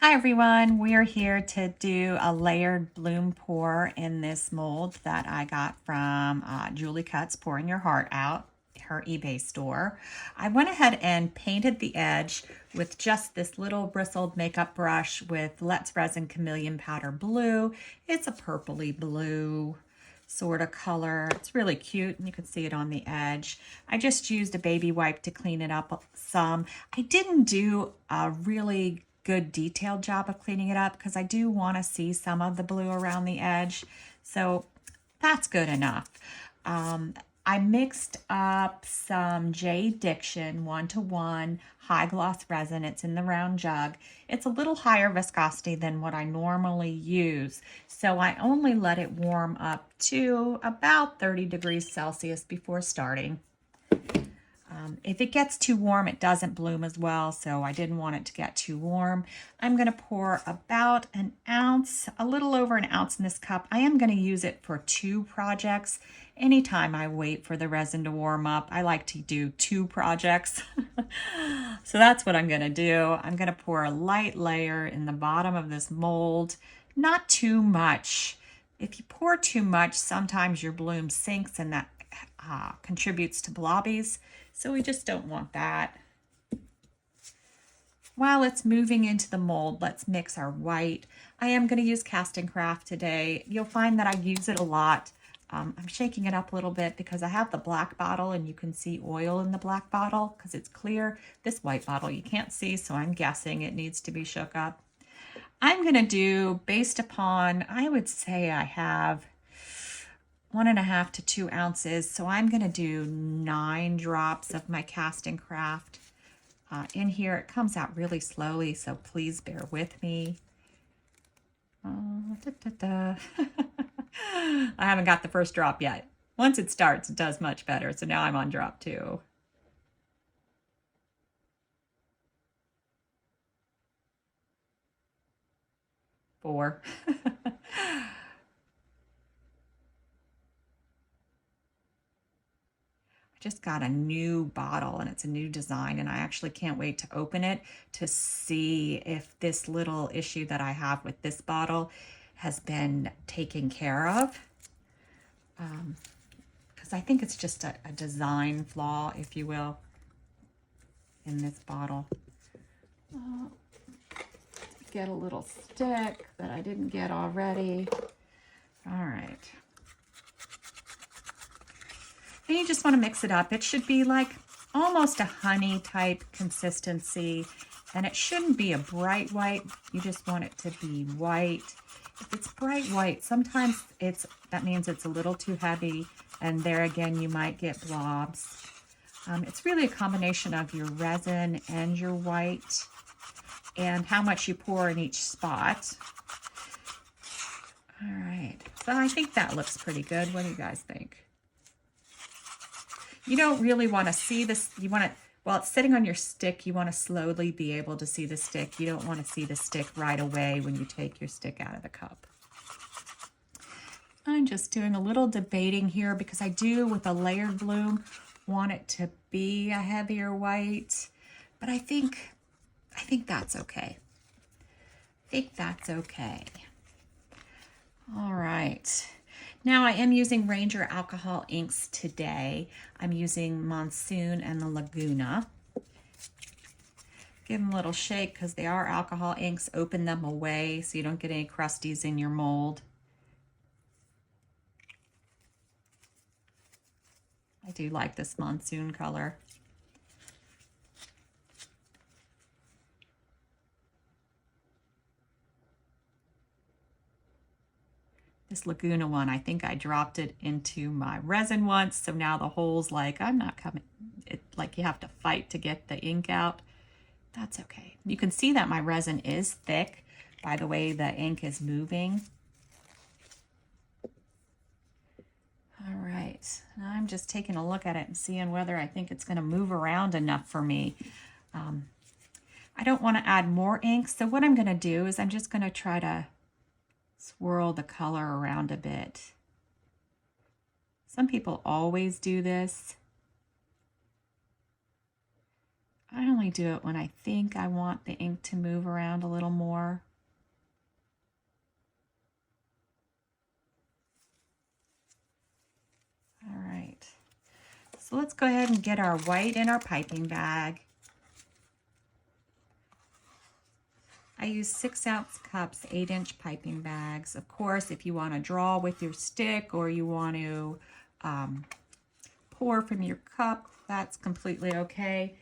Hi everyone, we're here to do a layered bloom pour in this mold that I got from Julie Cuts Pouring Your Heart Out, her eBay store. I went ahead and painted the edge with just this little bristled makeup brush with Let's Resin Chameleon Powder Blue. It's a purpley blue sort of color. It's really cute and you can see it on the edge. I just used a baby wipe to clean it up some. I didn't do a really good detailed job of cleaning it up because I do want to see some of the blue around the edge. So that's good enough. I mixed up some Jade Diction 1:1 high gloss resin. It's in the round jug. It's a little higher viscosity than what I normally use. So I only let it warm up to about 30 degrees Celsius before starting. If it gets too warm, it doesn't bloom as well, so I didn't want it to get too warm. I'm going to pour about an ounce, a little over an ounce in this cup. I am going to use it for 2 projects. Anytime I wait for the resin to warm up, I like to do 2 projects. So that's what I'm going to do. I'm going to pour a light layer in the bottom of this mold, not too much. If you pour too much, sometimes your bloom sinks and that contributes to blobbies. So we just don't want that. While it's moving into the mold, let's mix our white. I am going to use Castin Craft today. You'll find that I use it a lot. I'm shaking it up a little bit because I have the black bottle and you can see oil in the black bottle because it's clear. This white bottle you can't see, so I'm guessing it needs to be shook up. I'm going to do, based upon, I would say I have 1.5 to 2 ounces. So I'm going to do 9 drops of my Castin Craft. In here, it comes out really slowly, so please bear with me. I haven't got the first drop yet. Once it starts, it does much better. So now I'm on drop 2. Four. Just got a new bottle and it's a new design and I actually can't wait to open it to see if this little issue that I have with this bottle has been taken care of. Because I think it's just a design flaw, if you will, in this bottle. Get a little stick that I didn't get already. All right. And you just want to mix it up. It should be like almost a honey type consistency, and it shouldn't be a bright white. You just want it to be white. If it's bright white, sometimes that means it's a little too heavy, and there again you might get blobs. It's really a combination of your resin and your white and how much you pour in each spot. All right, so I think that looks pretty good. What do you guys think? You don't really want to see this. You want to, while it's sitting on your stick, you want to slowly be able to see the stick. You don't want to see the stick right away when you take your stick out of the cup. I'm just doing a little debating here because I do, with a layered bloom, want it to be a heavier white, but I think that's okay. I think that's okay. All right. Now I am using Ranger alcohol inks today. I'm using Monsoon and the Laguna. Give them a little shake because they are alcohol inks. Open them away so you don't get any crusties in your mold. I do like this Monsoon color. This Laguna one, I think I dropped it into my resin once, so now the hole's like, I'm not coming. It like you have to fight to get the ink out. That's okay. You can see that my resin is thick by the way the ink is moving. All right, I'm just taking a look at it and seeing whether I think it's going to move around enough for me. I don't want to add more ink, so what I'm going to do is I'm just going to try to swirl the color around a bit. Some people always do this. I don't only do it when I think I want the ink to move around a little more. All right, so let's go ahead and get our white in our piping bag. I use 6-ounce cups, 8-inch piping bags. Of course, if you want to draw with your stick or you want to pour from your cup, that's completely okay.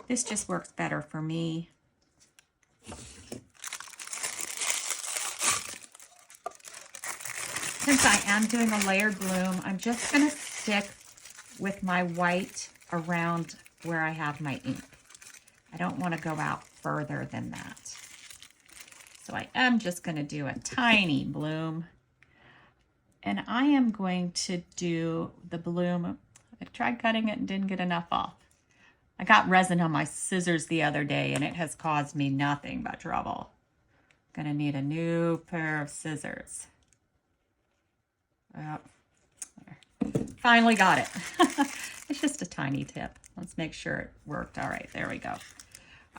This just works better for me. Since I am doing a layered bloom, I'm just going to stick with my white around where I have my ink. I don't want to go out further than that. So I am just going to do a tiny bloom. And I am going to do the bloom. I tried cutting it and didn't get enough off. I got resin on my scissors the other day and it has caused me nothing but trouble. I'm going to need a new pair of scissors. Well, there. Finally got it. It's just a tiny tip. Let's make sure it worked. All right, there we go.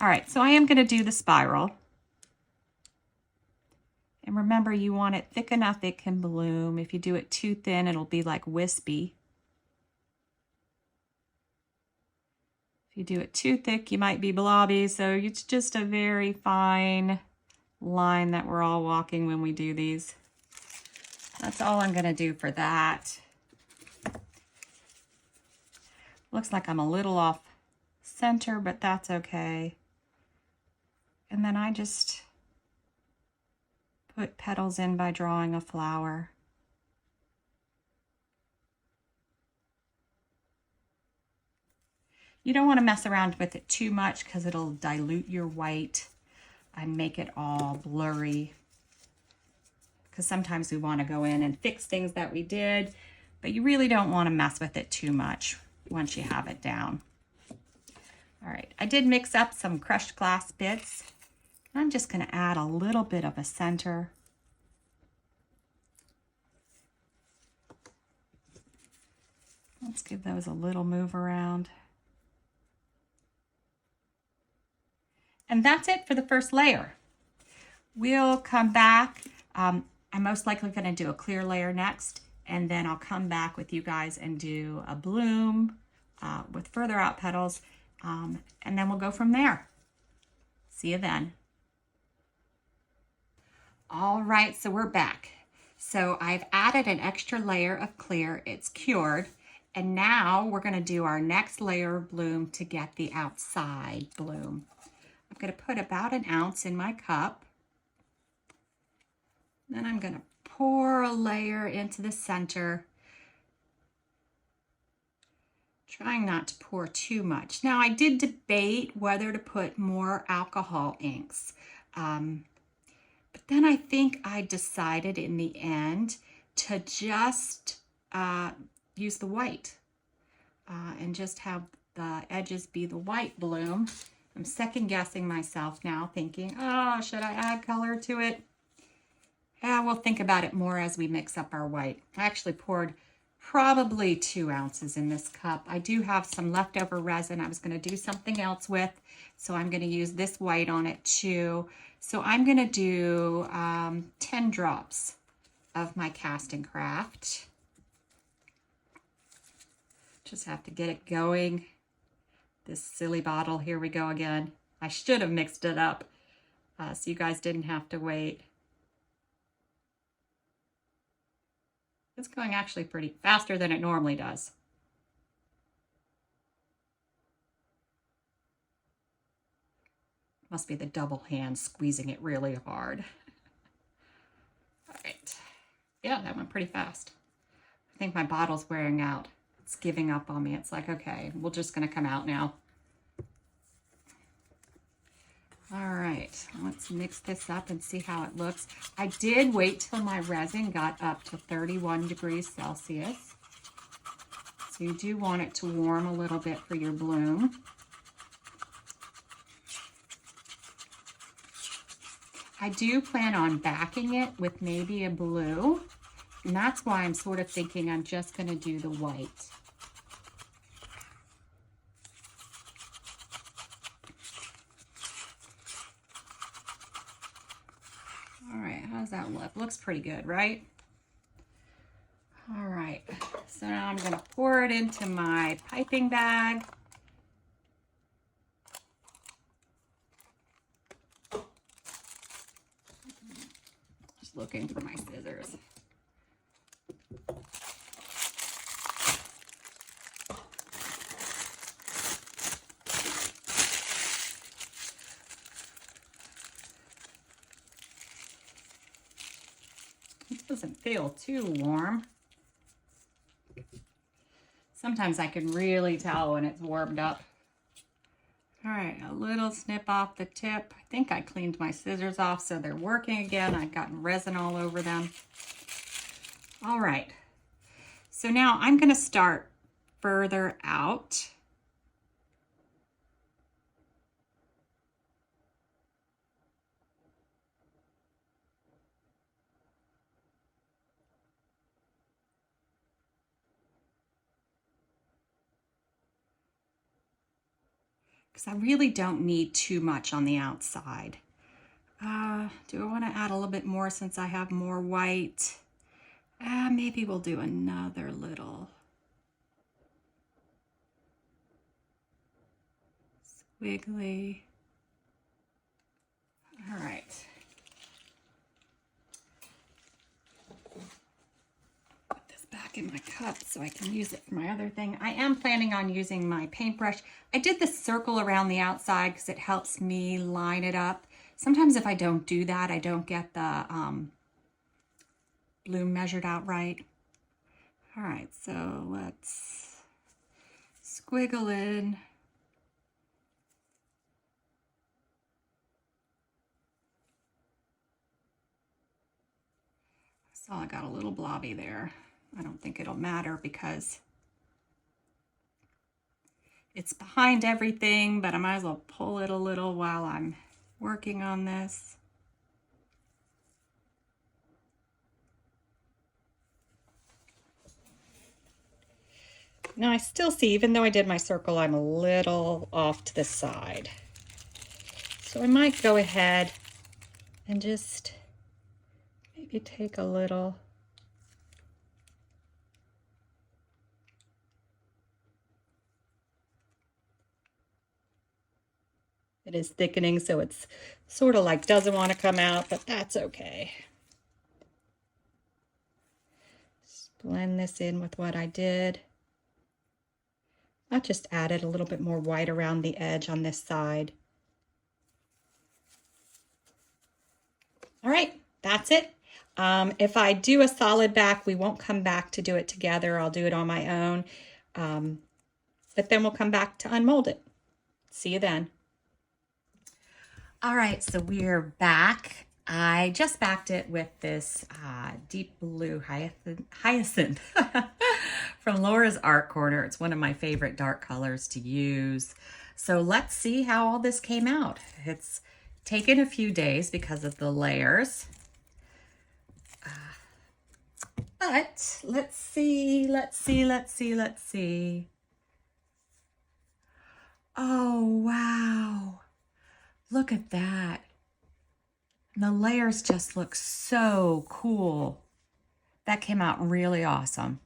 All right, so I am going to do the spiral. And remember, you want it thick enough it can bloom. If you do it too thin, it'll be like wispy. If you do it too thick, you might be blobby. So it's just a very fine line that we're all walking when we do these. That's all I'm going to do for that. Looks like I'm a little off center, but that's okay. And then I just put petals in by drawing a flower. You don't want to mess around with it too much because it'll dilute your white and make it all blurry. Because sometimes we want to go in and fix things that we did, but you really don't want to mess with it too much once you have it down. All right, I did mix up some crushed glass bits. I'm just going to add a little bit of a center. Let's give those a little move around. And that's it for the first layer. We'll come back. I'm most likely going to do a clear layer next, and then I'll come back with you guys and do a bloom with further out petals, and then we'll go from there. See you then. All right, so we're back. So I've added an extra layer of clear. It's cured. And now we're going to do our next layer of bloom to get the outside bloom. I'm going to put about 1 ounce in my cup. Then I'm going to pour a layer into the center, trying not to pour too much. Now I did debate whether to put more alcohol inks. But then I think I decided in the end to just use the white and just have the edges be the white bloom. I'm second guessing myself now, thinking, oh, should I add color to it? Yeah, we'll think about it more as we mix up our white. I actually poured probably 2 ounces in this cup. I do have some leftover resin I was going to do something else with, so I'm going to use this white on it too. So I'm going to do 10 drops of my Castin Craft. Just have to get it going. This silly bottle, here we go again. I should have mixed it up so you guys didn't have to wait. It's going actually pretty faster than it normally does. Must be the double hand squeezing it really hard. All right. Yeah, that went pretty fast. I think my bottle's wearing out. It's giving up on me. It's like, okay, we're just going to come out now. All right, let's mix this up and see how it looks. I did wait till my resin got up to 31 degrees Celsius. So you do want it to warm a little bit for your bloom. I do plan on backing it with maybe a blue, and that's why I'm sort of thinking I'm just going to do the white. that look? Looks pretty good, right? All right, so now I'm gonna pour it into my piping bag. Just looking for my scissors. It doesn't feel too warm. Sometimes I can really tell when it's warmed up. All right, a little snip off the tip. I think I cleaned my scissors off so they're working again. I've gotten resin all over them. All right, so now I'm gonna start further out. Because I really don't need too much on the outside. Do I want to add a little bit more since I have more white? Maybe we'll do another little squiggly. All right. Put this back in my cup so I can use it for my other thing. I am planning on using my paintbrush. I did this circle around the outside because it helps me line it up. Sometimes if I don't do that, I don't get the bloom measured out right. All right, so let's squiggle in. So I got a little blobby there. I don't think it'll matter because it's behind everything, but I might as well pull it a little while I'm working on this. Now I still see, even though I did my circle, I'm a little off to the side. So I might go ahead and just maybe take a little. It is thickening, so it's sort of like doesn't want to come out, but that's okay. Just blend this in with what I did. I just added a little bit more white around the edge on this side. All right, that's it. If I do a solid back, we won't come back to do it together. I'll do it on my own. But then we'll come back to unmold it. See you then. All right, so we're back. I just backed it with this deep blue hyacinth from Laura's Art Corner. It's one of my favorite dark colors to use. So let's see how all this came out. It's taken a few days because of the layers. But let's see. Oh, wow. Look at that. And the layers just look so cool. That came out really awesome.